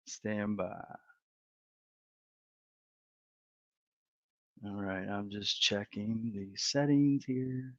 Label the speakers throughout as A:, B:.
A: Stand by. All right, I'm just checking the settings here.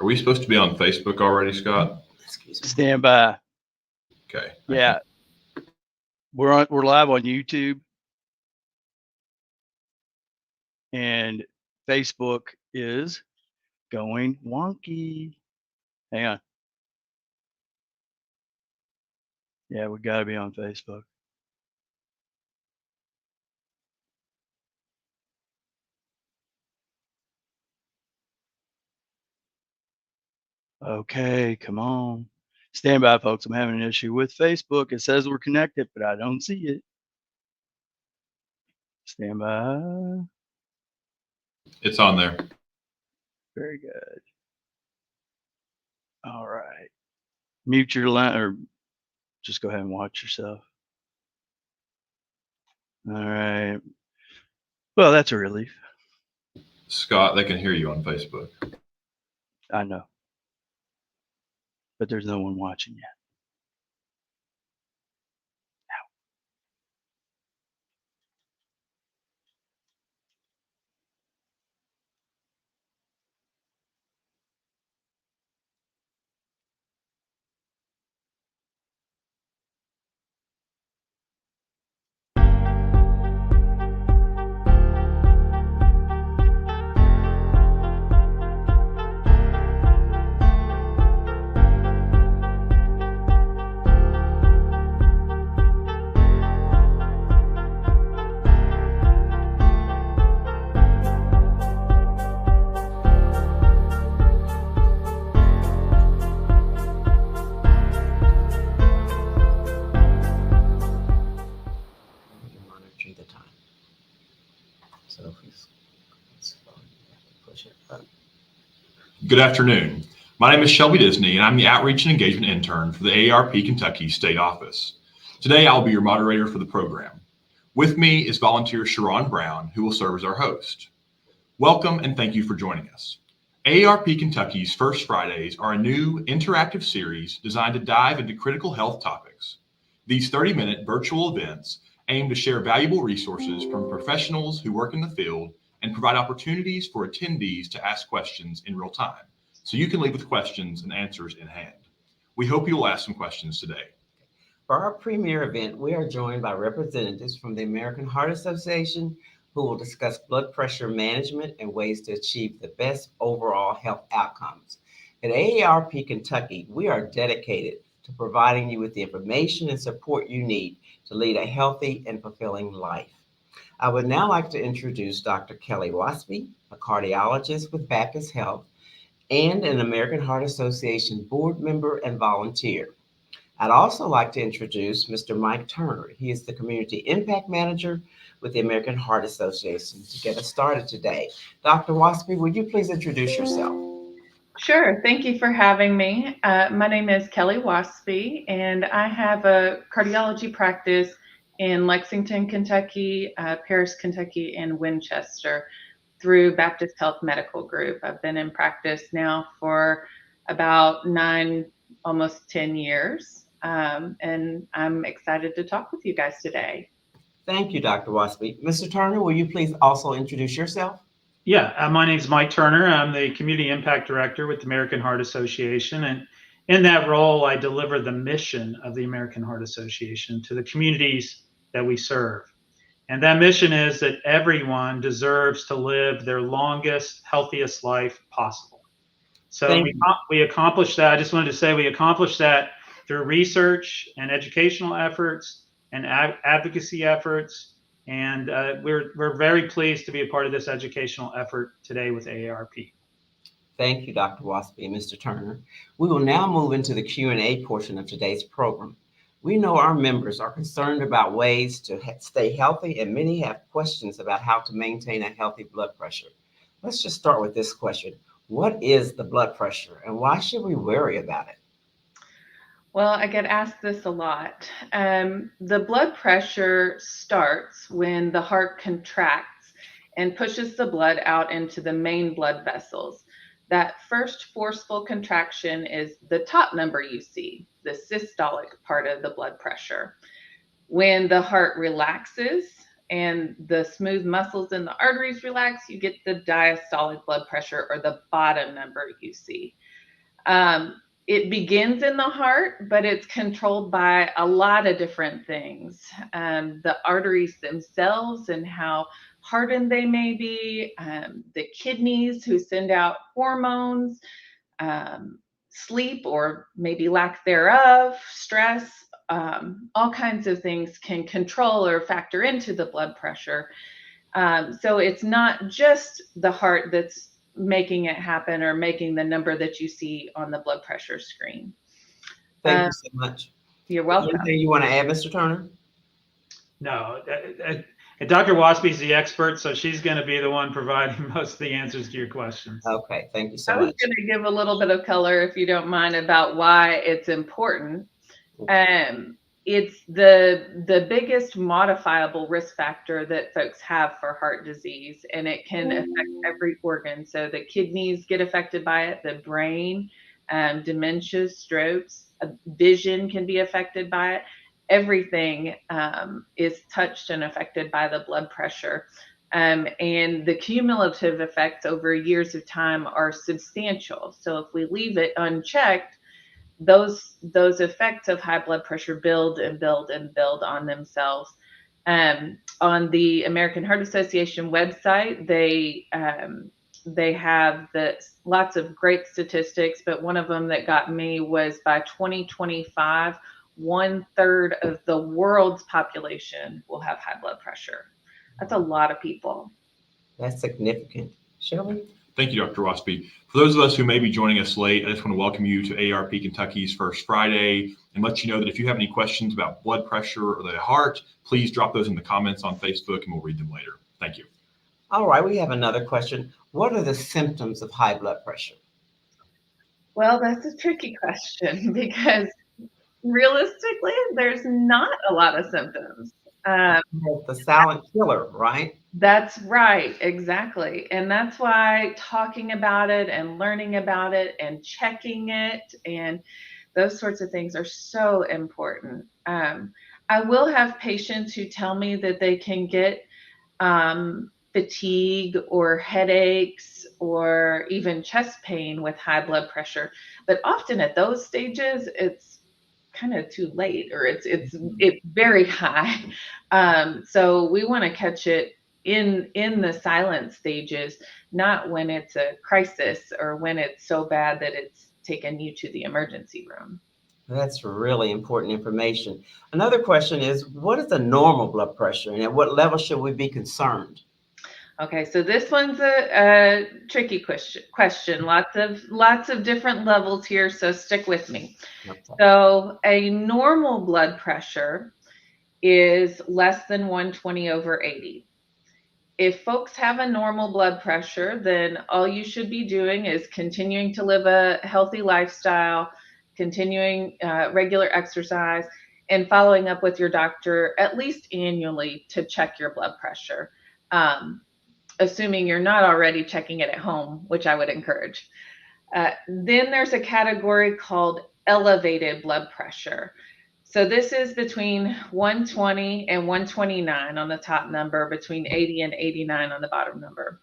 B: Are we supposed to be on Facebook already, Scott?
C: Excuse me.
A: Stand by.
B: Okay.
A: Yeah, we're live on YouTube, and Facebook is going wonky. Hang on. Yeah, we got to be on Facebook. Okay, come on. Stand by, folks. I'm having an issue with Facebook. It says we're connected, but I don't see it. Stand by.
B: It's on there.
A: Very good. All right. Mute your line, or just go ahead and watch yourself. All right. Well, that's a relief.
B: Scott, they can hear you on Facebook.
A: I know. But there's no one watching yet.
C: Monitoring the time. So if it's fun, you have to push it up.
B: Good afternoon. My name is Shelby Disney, and I'm the Outreach and Engagement Intern for the AARP Kentucky State Office. Today, I'll be your moderator for the program. With me is volunteer Sharon Brown, who will serve as our host. Welcome and thank you for joining us. AARP Kentucky's First Fridays are a new interactive series designed to dive into critical health topics. These 30-minute virtual events aim to share valuable resources from professionals who work in the field and provide opportunities for attendees to ask questions in real time, so you can leave with questions and answers in hand. We hope you will ask some questions today.
C: For our premier event, we are joined by representatives from the American Heart Association who will discuss blood pressure management and ways to achieve the best overall health outcomes. At AARP Kentucky, we are dedicated to providing you with the information and support you need to lead a healthy and fulfilling life. I would now like to introduce Dr. Kelly Wasby, a cardiologist with Baptist Health and an American Heart Association board member and volunteer. I'd also like to introduce Mr. Mike Turner. He is the Community Impact Manager with the American Heart Association to get us started today. Dr. Wasby, would you please introduce yourself?
D: Sure. Thank you for having me. My name is Kelly Wasby, and I have a cardiology practice in Lexington, Kentucky, Paris, Kentucky, and Winchester through Baptist Health Medical Group. I've been in practice now for about 9, almost 10 years, and I'm excited to talk with you guys today.
C: Thank you, Dr. Wasby. Mr. Turner, will you please also introduce yourself?
E: Yeah, my name is Mike Turner. I'm the Community Impact Director with the American Heart Association. And in that role, I deliver the mission of the American Heart Association to the communities that we serve. And that mission is that everyone deserves to live their longest, healthiest life possible. So
C: Thank
E: we accomplished that. I just wanted to say we accomplished that through research and educational efforts and advocacy efforts. And we're very pleased to be a part of this educational effort today with AARP.
C: Thank you, Dr. Waspy and Mr. Turner. We will now move into the Q&A portion of today's program. We know our members are concerned about ways to stay healthy, and many have questions about how to maintain a healthy blood pressure. Let's just start with this question. What is the blood pressure, and why should we worry about it?
D: Well, I get asked this a lot. The blood pressure starts when the heart contracts and pushes the blood out into the main blood vessels. That first forceful contraction is the top number you see, the systolic part of the blood pressure. When the heart relaxes and the smooth muscles in the arteries relax, you get the diastolic blood pressure, or the bottom number you see. It begins in the heart, but it's controlled by a lot of different things. The arteries themselves and how hardened they may be, the kidneys who send out hormones, sleep or maybe lack thereof, stress, all kinds of things can control or factor into the blood pressure. So it's not just the heart that's making it happen or making the number that you see on the blood pressure screen.
C: Thank you so much.
D: You're welcome.
C: Anything you want to add, Mr. Turner?
E: No, Dr. Waspy's the expert, so she's going to be the one providing most of the answers to your questions.
C: Okay, thank you so
D: I was
C: much.
D: going to give a little bit of color, if you don't mind, about why it's important. It's the biggest modifiable risk factor that folks have for heart disease, and it can affect every organ. So the kidneys get affected by it, the brain, dementia, strokes, vision can be affected by it. Everything is touched and affected by the blood pressure. And the cumulative effects over years of time are substantial. So if we leave it unchecked, those effects of high blood pressure build and build and build on themselves. On the American Heart Association website, they have lots of great statistics, but one of them that got me was by 2025, 1/3 of the world's population will have high blood pressure. That's a lot of people.
C: That's significant. Shirley?
B: Thank you, Dr. Waspy. For those of us who may be joining us late, I just want to welcome you to AARP Kentucky's First Friday and let you know that if you have any questions about blood pressure or the heart, please drop those in the comments on Facebook and we'll read them later. Thank you.
C: All right, we have another question. What are the symptoms of high blood pressure?
D: Well, that's a tricky question because realistically, there's not a lot of symptoms.
C: The silent killer, right?
D: That's right, exactly. And that's why talking about it and learning about it and checking it and those sorts of things are so important. I will have patients who tell me that they can get fatigue or headaches or even chest pain with high blood pressure. But often at those stages, it's kind of too late, or it's very high. So we want to catch it in the silent stages, not when it's a crisis or when it's so bad that it's taken you to the emergency room.
C: That's really important information. Another question is, what is a normal blood pressure and at what level should we be concerned?
D: Okay, so this one's a tricky question. Lots of different levels here, so stick with me.
C: Okay.
D: So a normal blood pressure is less than 120/80. If folks have a normal blood pressure, then all you should be doing is continuing to live a healthy lifestyle, continuing regular exercise, and following up with your doctor at least annually to check your blood pressure. Assuming you're not already checking it at home, which I would encourage. Then there's a category called elevated blood pressure. So this is between 120 and 129 on the top number, between 80 and 89 on the bottom number.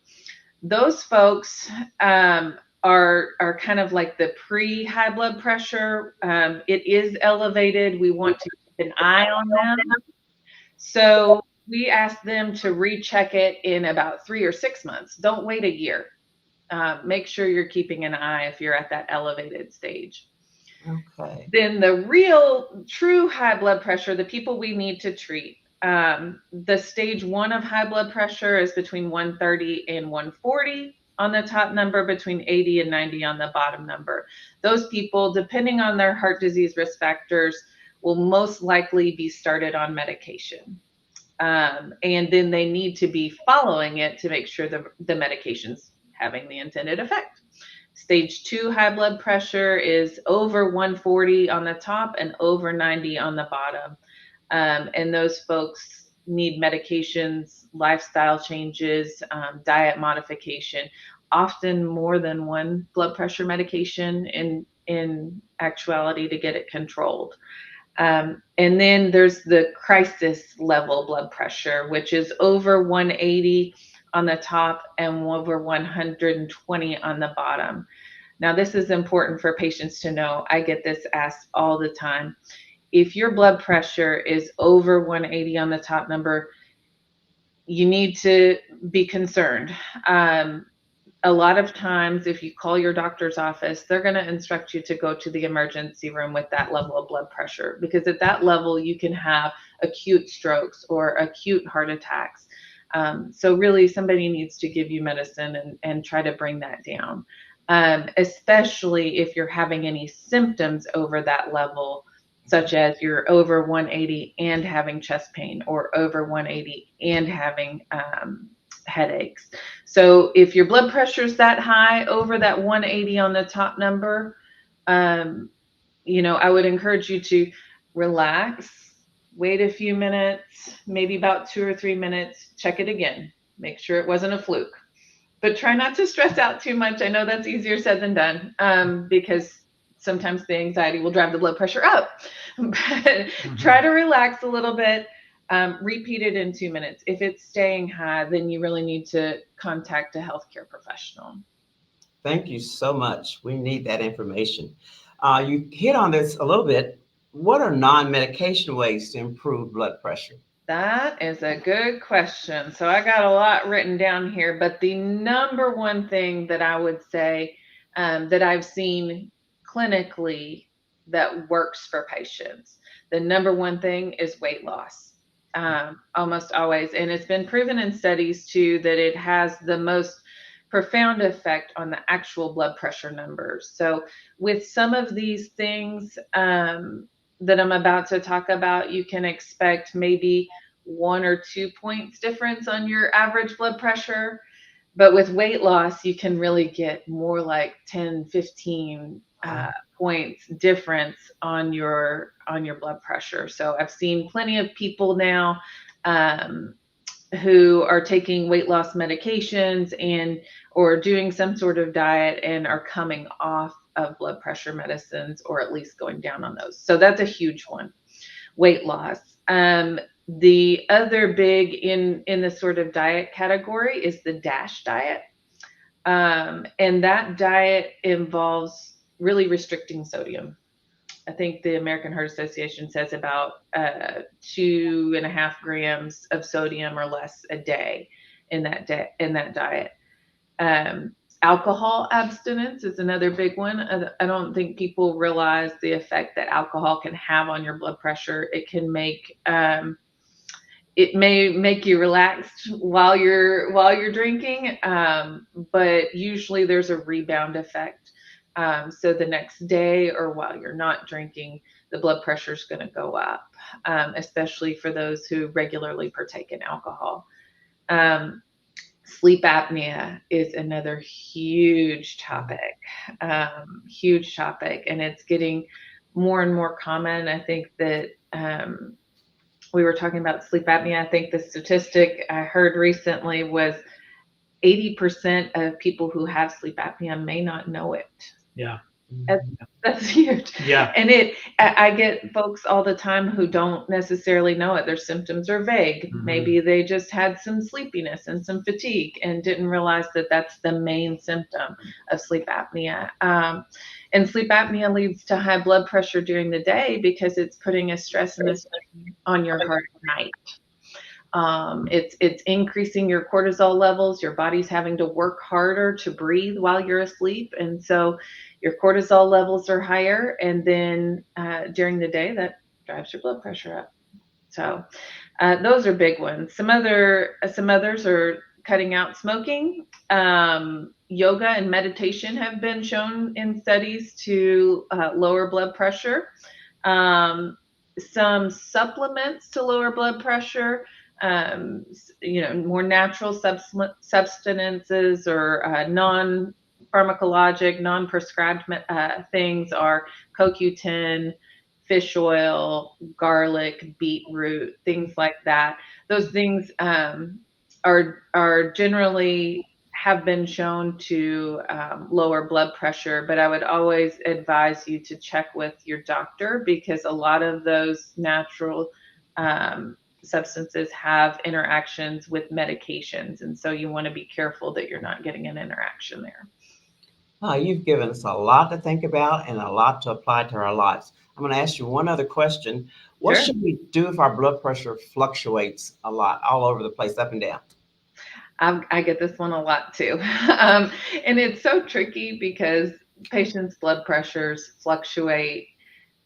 D: Those folks are kind of like the pre-high blood pressure. It is elevated. We want to keep an eye on them. So we ask them to recheck it in about 3 or 6 months. Don't wait a year. make sure you're keeping an eye if you're at that elevated stage.
C: Okay.
D: Then the real true high blood pressure, the people we need to treat, the stage 1 of high blood pressure is between 130 and 140 on the top number, between 80 and 90 on the bottom number. Those people, depending on their heart disease risk factors, will most likely be started on medication. And then they need to be following it to make sure the medication's having the intended effect. Stage 2 high blood pressure is over 140 on the top and over 90 on the bottom. And those folks need medications, lifestyle changes, diet modification, often more than one blood pressure medication in actuality to get it controlled. And then there's the crisis level blood pressure, which is over 180 on the top and over 120 on the bottom. Now, this is important for patients to know. I get this asked all the time. If your blood pressure is over 180 on the top number, you need to be concerned. A lot of times, if you call your doctor's office, they're going to instruct you to go to the emergency room with that level of blood pressure, because at that level, you can have acute strokes or acute heart attacks. So really, somebody needs to give you medicine and try to bring that down, especially if you're having any symptoms over that level, such as you're over 180 and having chest pain, or over 180 and having headaches. So if your blood pressure is that high, over that 180 on the top number, I would encourage you to relax, wait a few minutes, maybe about 2 or 3 minutes, check it again, make sure it wasn't a fluke. But try not to stress out too much. I know that's easier said than done, because sometimes the anxiety will drive the blood pressure up. But try to relax a little bit. Repeat it in 2 minutes. If it's staying high, then you really need to contact a healthcare professional.
C: Thank you so much. We need that information. You hit on this a little bit. What are non-medication ways to improve blood pressure?
D: That is a good question. So I got a lot written down here, but the number one thing that I would say that I've seen clinically that works for patients, the number one thing is weight loss. Almost always. And it's been proven in studies too that it has the most profound effect on the actual blood pressure numbers. So with some of these things that I'm about to talk about, you can expect maybe 1 or 2 points difference on your average blood pressure. But with weight loss, you can really get more like 10, 15 points difference on your blood pressure. So I've seen plenty of people now who are taking weight loss medications or doing some sort of diet and are coming off of blood pressure medicines, or at least going down on those. So that's a huge one, weight loss. The other big in the sort of diet category is the DASH diet. And that diet involves really restricting sodium. I think the American Heart Association says about 2.5 grams of sodium or less a day in that diet. Alcohol abstinence is another big one. I don't think people realize the effect that alcohol can have on your blood pressure. It can make it may make you relaxed while you're drinking, but usually there's a rebound effect. So the next day, or while you're not drinking, the blood pressure is going to go up, especially for those who regularly partake in alcohol. Sleep apnea is another huge topic, and it's getting more and more common. I think that we were talking about sleep apnea. I think the statistic I heard recently was 80% of people who have sleep apnea may not know it.
E: Yeah.
D: That's huge.
E: Yeah.
D: And I get folks all the time who don't necessarily know it. Their symptoms are vague.
E: Mhm.
D: Maybe they just had some sleepiness and some fatigue and didn't realize that that's the main symptom of sleep apnea. And sleep apnea leads to high blood pressure during the day because it's putting a stress on your heart at night. It's increasing your cortisol levels. Your body's having to work harder to breathe while you're asleep, and so your cortisol levels are higher. And then during the day, that drives your blood pressure up. So those are big ones. Some others are cutting out smoking. Yoga and meditation have been shown in studies to lower blood pressure. Some supplements to lower blood pressure, more natural substances or non-pharmacologic, non-prescribed things are CoQ10, fish oil, garlic, beetroot, things like that. Those things are generally have been shown to lower blood pressure, but I would always advise you to check with your doctor, because a lot of those natural substances have interactions with medications, and so you want to be careful that you're not getting an interaction there.
C: You've given us a lot to think about and a lot to apply to our lives. I'm going to ask you one other question. What
D: Sure.
C: should we do if our blood pressure fluctuates a lot, all over the place, up and down?
D: I get this one a lot too. And it's so tricky because patients' blood pressures fluctuate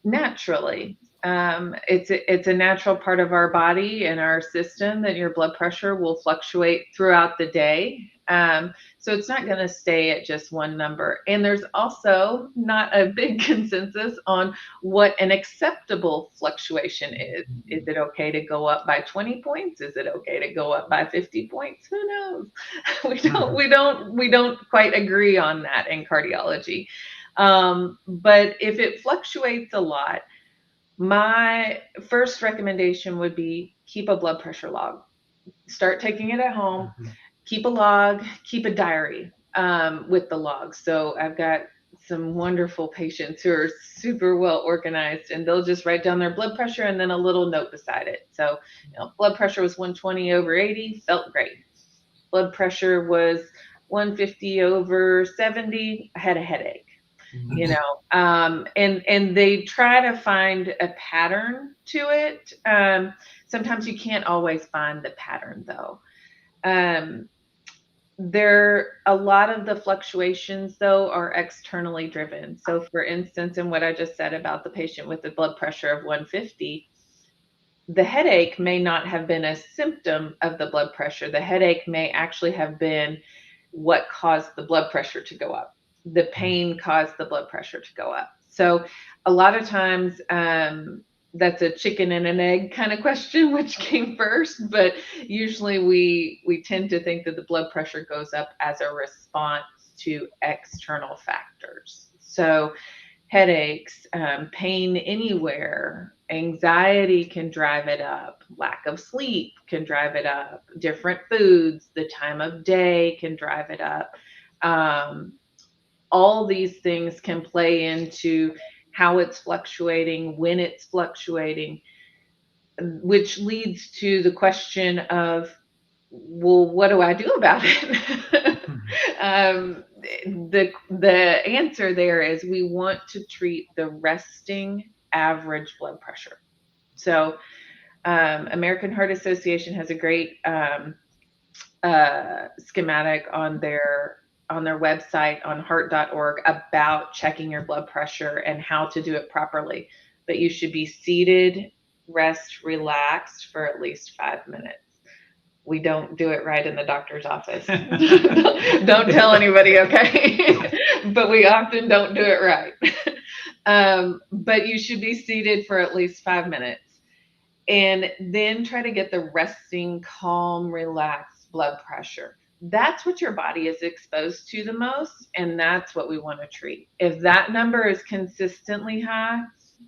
D: naturally. It's a natural part of our body and our system that your blood pressure will fluctuate throughout the day. So it's not going to stay at just one number. And there's also not a big consensus on what an acceptable fluctuation is. Is it okay to go up by 20 points? Is it okay to go up by 50 points? Who knows? We don't quite agree on that in cardiology. But if it fluctuates a lot, my first recommendation would be keep a blood pressure log. Start taking it at home. Keep a log, keep a diary with the log. So I've got some wonderful patients who are super well organized, and they'll just write down their blood pressure and then a little note beside it. So, blood pressure was 120/80, felt great. Blood pressure was 150/70, I had a headache. And they try to find a pattern to it. Sometimes you can't always find the pattern though. A lot of the fluctuations though are externally driven. So for instance, in what I just said about the patient with the blood pressure of 150, the headache may not have been a symptom of the blood pressure. The headache may actually have been what caused the blood pressure to go up. The pain caused the blood pressure to go up. So a lot of times that's a chicken and an egg kind of question, which came first, but usually we tend to think that the blood pressure goes up as a response to external factors. So headaches, pain anywhere, anxiety can drive it up, lack of sleep can drive it up, different foods, the time of day can drive it up. All these things can play into how it's fluctuating, when it's fluctuating, which leads to the question of, well, what do I do about it? The answer there is we want to treat the resting average blood pressure. So American Heart Association has a great schematic on their website on heart.org about checking your blood pressure and how to do it properly. But you should be seated, rest, relaxed for at least 5 minutes. We don't do it right in the doctor's office. Don't tell anybody, okay? But we often don't do it right. But you should be seated for at least 5 minutes. And then try to get the resting, calm, relaxed blood pressure. That's what your body is exposed to the most, and that's what we want to treat. If that number is consistently high,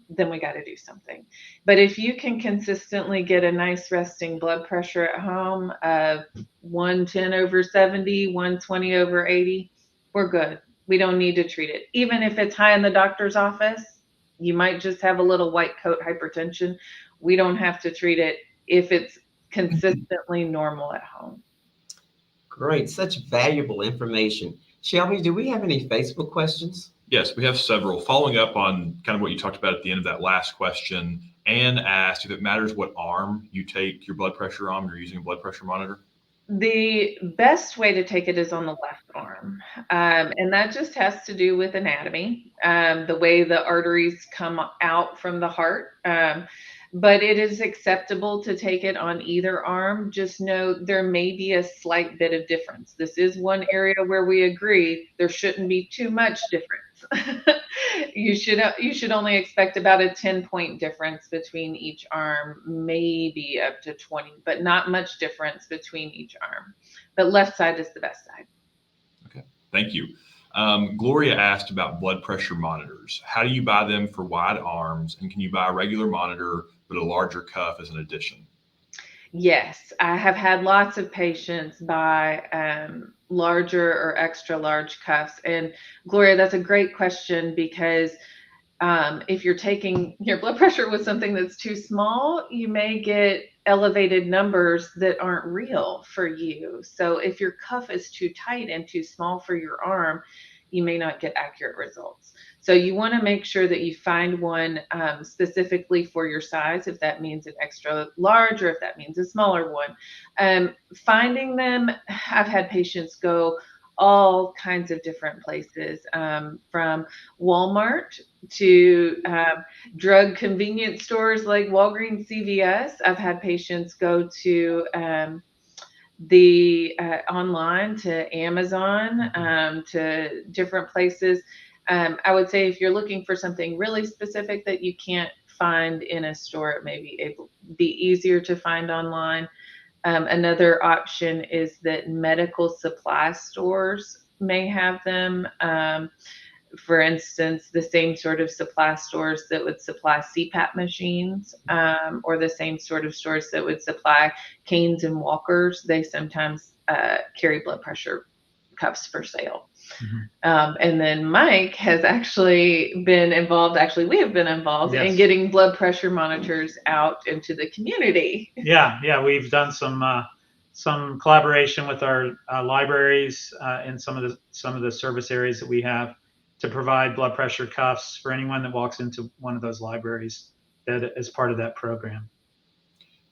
D: then we got to do something. But if you can consistently get a nice resting blood pressure at home of 110/70, 120/80, we're good. We don't need to treat it. Even if it's high in the doctor's office, you might just have a little white coat hypertension. We don't have to treat it if it's consistently normal at home.
C: Great, such valuable information. Shelby, do we have any Facebook questions?
B: Yes, we have several. Following up on kind of what you talked about at the end of that last question, Anne asked if it matters what arm you take your blood pressure on when you're using a blood pressure monitor.
D: The best way to take it is on the left arm. And that just has to do with anatomy, the way the arteries come out from the heart. But it is acceptable to take it on either arm. Just know there may be a slight bit of difference. This is one area where we agree there shouldn't be too much difference. You should only expect about a 10-point difference between each arm, maybe up to 20, but not much difference between each arm. But left side is the best side.
B: Okay, thank you. Gloria asked about blood pressure monitors. How do you buy them for wide arms, and can you buy a regular monitor but a larger cuff as an addition?
D: Yes, I have had lots of patients buy larger or extra large cuffs. And Gloria, that's a great question, because if you're taking your blood pressure with something that's too small, you may get elevated numbers that aren't real for you. So if your cuff is too tight and too small for your arm, you may not get accurate results. So you want to make sure that you find one specifically for your size, if that means an extra large or if that means a smaller one. Finding them, I've had patients go all kinds of different places, from Walmart to drug convenience stores like Walgreens, CVS. I've had patients go to the online to Amazon, to different places. I would say if you're looking for something really specific that you can't find in a store, it may be easier to find online. Another option is that medical supply stores may have them. For instance, the same sort of supply stores that would supply CPAP machines, or the same sort of stores that would supply canes and walkers, they sometimes carry blood pressure cuffs for sale. And then Mike has actually been involved, we have been involved in getting blood pressure monitors out into the community.
E: Yeah, we've done some collaboration with our libraries in some of the service areas that we have to provide blood pressure cuffs for anyone that walks into one of those libraries that is part of that program.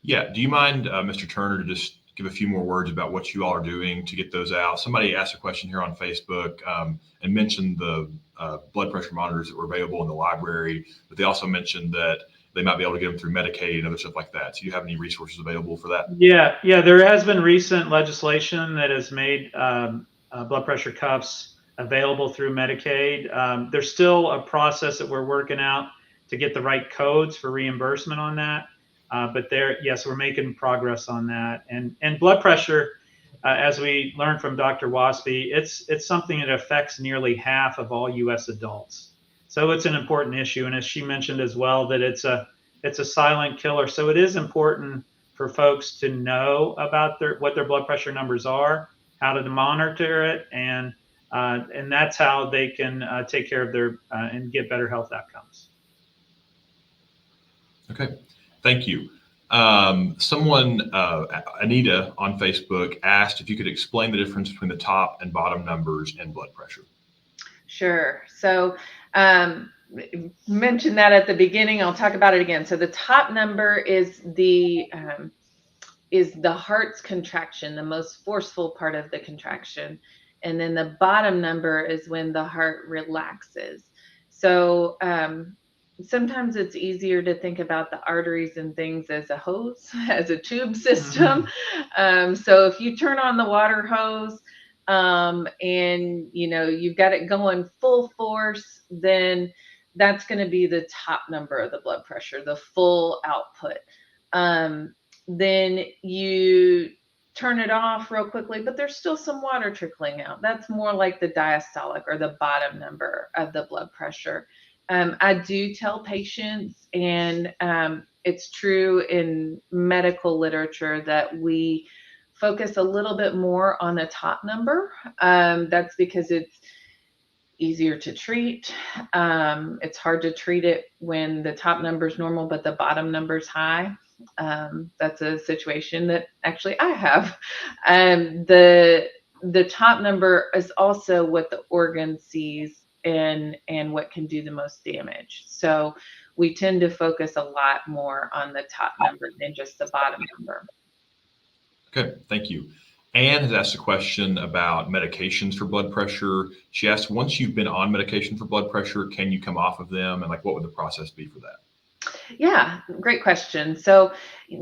B: Yeah, do you mind, Mr. Turner, to just give a few more words about what you all are doing to get those out? Somebody asked a question here on Facebook and mentioned the blood pressure monitors that were available in the library, but they also mentioned that they might be able to get them through Medicaid and other stuff like that. So do you have any resources available for that?
E: Yeah, there has been recent legislation that has made blood pressure cuffs available through Medicaid. There's still a process that we're working out to get the right codes for reimbursement on that. But yes, we're making progress on that. And blood pressure, as we learned from Dr. Waspy, it's something that affects nearly half of all U.S. adults. So it's an important issue. And as she mentioned as well, that it's a silent killer. So it is important for folks to know about what their blood pressure numbers are, how to monitor it, and that's how they can take care of their and get better health outcomes.
B: Okay, thank you. Someone, Anita on Facebook, asked if you could explain the difference between the top and bottom numbers in blood pressure.
D: Sure. So mentioned that at the beginning. I'll talk about it again. So the top number is the heart's contraction, the most forceful part of the contraction. And then the bottom number is when the heart relaxes. So sometimes it's easier to think about the arteries and things as a hose, as a tube system. So if you turn on the water hose and you've got it going full force, then that's going to be the top number of the blood pressure, the full output. Then you turn it off real quickly, but there's still some water trickling out. That's more like the diastolic, or the bottom number of the blood pressure. I do tell patients, and it's true in medical literature, that we focus a little bit more on the top number. That's because it's easier to treat. It's hard to treat it when the top number is normal, but the bottom number is high. That's a situation that actually I have. The top number is also what the organ sees and what can do the most damage. So we tend to focus a lot more on the top number than just the bottom number.
B: Okay, thank you. Anne has asked a question about medications for blood pressure. She asked, once you've been on medication for blood pressure, can you come off of them? And like, what would the process be for that?
D: Yeah, great question. So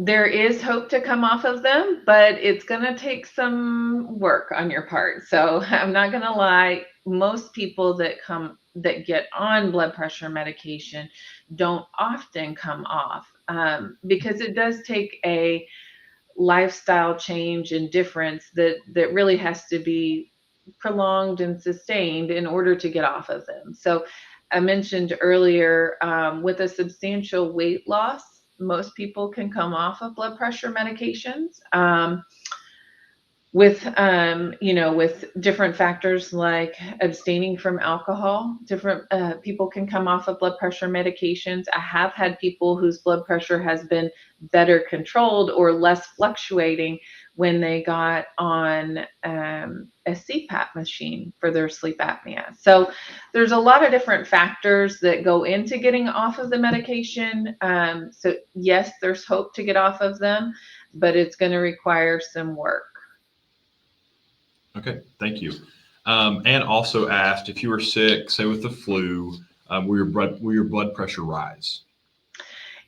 D: there is hope to come off of them, but it's going to take some work on your part. So I'm not going to lie. Most people that get on blood pressure medication don't often come off, because it does take a lifestyle change and difference that really has to be prolonged and sustained in order to get off of them. So I mentioned earlier, with a substantial weight loss, most people can come off of blood pressure medications. With different factors like abstaining from alcohol, different people can come off of blood pressure medications. I have had people whose blood pressure has been better controlled or less fluctuating when they got on a CPAP machine for their sleep apnea. So there's a lot of different factors that go into getting off of the medication. So yes, there's hope to get off of them, but it's going to require some work.
B: Okay, thank you. Anne also asked, if you were sick, say with the flu, will your blood pressure rise?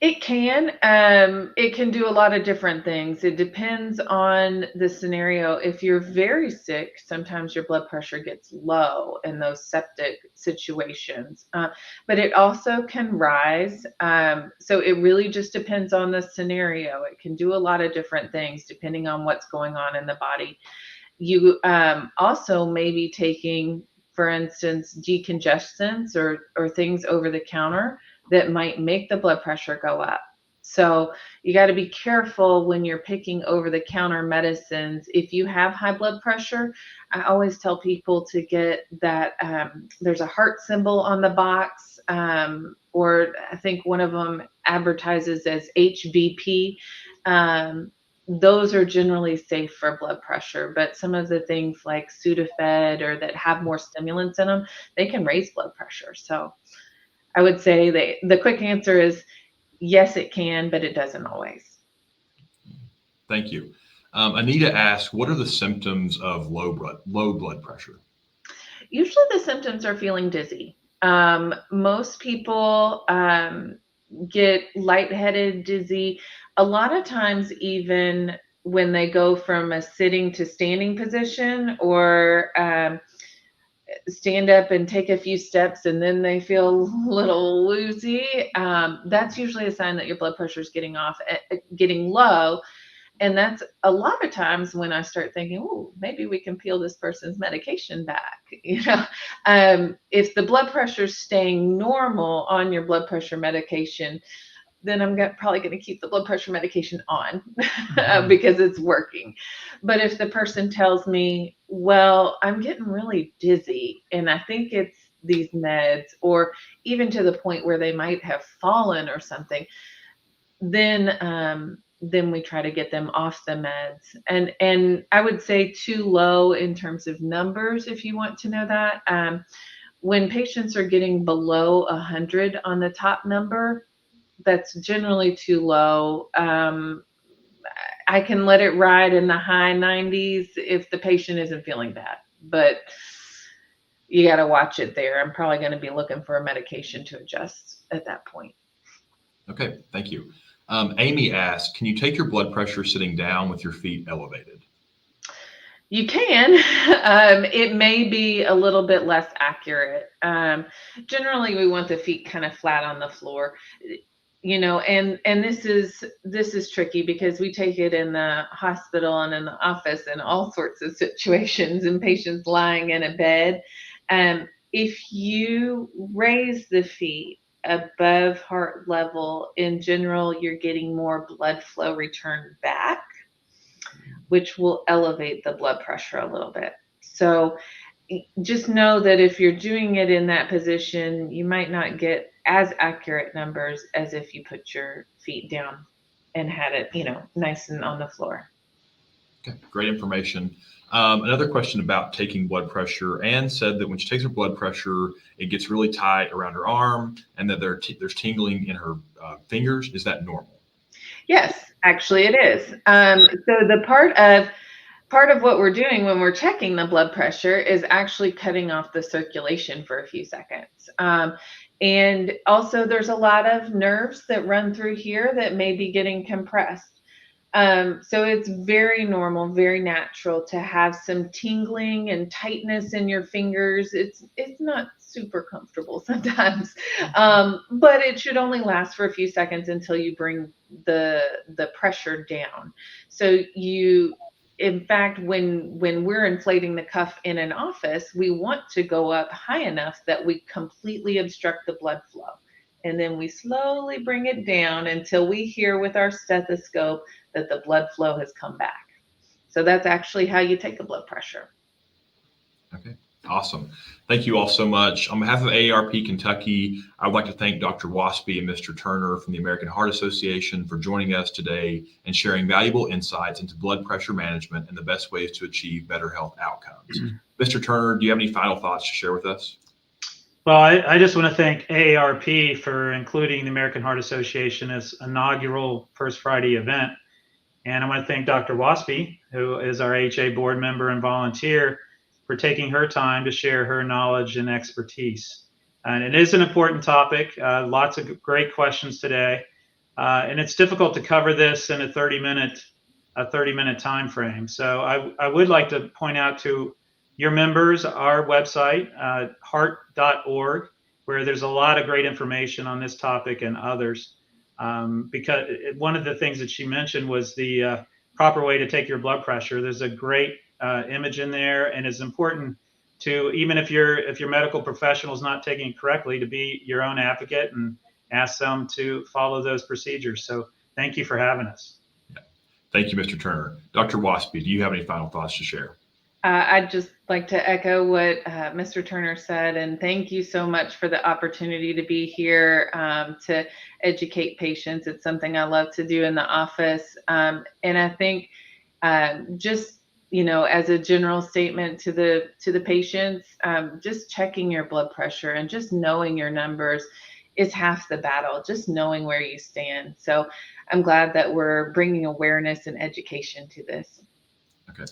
D: It can. It can do a lot of different things. It depends on the scenario. If you're very sick, sometimes your blood pressure gets low in those septic situations, but it also can rise. So it really just depends on the scenario. It can do a lot of different things depending on what's going on in the body. You also may be taking, for instance, decongestants or things over the counter that might make the blood pressure go up. So you got to be careful when you're picking over the counter medicines. If you have high blood pressure, I always tell people to get that. There's a heart symbol on the box, or I think one of them advertises as HVP. Those are generally safe for blood pressure, but some of the things like Sudafed or that have more stimulants in them, they can raise blood pressure. So I would say the quick answer is yes, it can, but it doesn't always.
B: Thank you. Anita asked, what are the symptoms of low blood pressure?
D: Usually the symptoms are feeling dizzy. Most people get lightheaded, dizzy. A lot of times, even when they go from a sitting to standing position, or stand up and take a few steps and then they feel a little woozy, that's usually a sign that your blood pressure is getting low. And that's a lot of times when I start thinking, oh, maybe we can peel this person's medication back. If the blood pressure is staying normal on your blood pressure medication, then I'm probably going to keep the blood pressure medication on because it's working. But if the person tells me, well, I'm getting really dizzy and I think it's these meds, or even to the point where they might have fallen or something, then we try to get them off the meds. And I would say too low in terms of numbers, if you want to know that. When patients are getting below 100 on the top number, that's generally too low. I can let it ride in the high 90s if the patient isn't feeling bad, but you got to watch it there. I'm probably going to be looking for a medication to adjust at that point.
B: Okay, thank you. Amy asked, can you take your blood pressure sitting down with your feet elevated?
D: You can. It may be a little bit less accurate. Generally, we want the feet kind of flat on the floor. And this is tricky because we take it in the hospital and in the office in all sorts of situations, and patients lying in a bed. If you raise the feet above heart level, in general, you're getting more blood flow return back, which will elevate the blood pressure a little bit. So just know that if you're doing it in that position, you might not get as accurate numbers as if you put your feet down and had it, nice and on the floor.
B: Okay, great information. Another question about taking blood pressure. Anne said that when she takes her blood pressure, it gets really tight around her arm and that there's tingling in her fingers. Is that normal?
D: Yes, actually it is. So the part of what we're doing when we're checking the blood pressure is actually cutting off the circulation for a few seconds. And also there's a lot of nerves that run through here that may be getting compressed. So it's very normal, very natural to have some tingling and tightness in your fingers. It's not super comfortable sometimes, but it should only last for a few seconds until you bring the pressure down. So in fact, when we're inflating the cuff in an office, we want to go up high enough that we completely obstruct the blood flow. And then we slowly bring it down until we hear with our stethoscope that the blood flow has come back. So that's actually how you take a blood pressure.
B: Okay, awesome. Thank you all so much. On behalf of AARP Kentucky, I would like to thank Dr. Waspy and Mr. Turner from the American Heart Association for joining us today and sharing valuable insights into blood pressure management and the best ways to achieve better health outcomes. Mr. Turner, do you have any final thoughts to share with us?
E: Well, I just want to thank AARP for including the American Heart Association as inaugural First Friday event. And I want to thank Dr. Waspy, who is our HA board member and volunteer, for taking her time to share her knowledge and expertise. And it is an important topic, lots of great questions today. And it's difficult to cover this in a 30-minute time frame. So I would like to point out to your members our website, heart.org, where there's a lot of great information on this topic and others. Because one of the things that she mentioned was the proper way to take your blood pressure. There's a great image in there, and it's important to, even if your medical professional is not taking it correctly, to be your own advocate and ask them to follow those procedures. So thank you for having us.
B: Thank you, Mr. Turner. Dr. Waspy, do you have any final thoughts to share?
D: I'd just like to echo what Mr. Turner said, and thank you so much for the opportunity to be here to educate patients. It's something I love to do in the office, and I think just as a general statement to the patients, just checking your blood pressure and just knowing your numbers is half the battle. Just knowing where you stand. So I'm glad that we're bringing awareness and education to this.
B: Okay.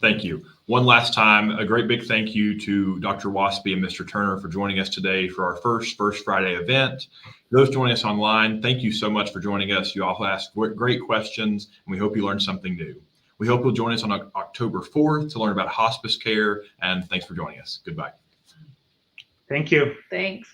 B: Thank you. One last time, a great big thank you to Dr. Waspy and Mr. Turner for joining us today for our First Friday event. Those joining us online, thank you so much for joining us. You all asked great questions, and we hope you learned something new. We hope you'll join us on October 4th to learn about hospice care, and thanks for joining us. Goodbye.
E: Thank you.
D: Thanks.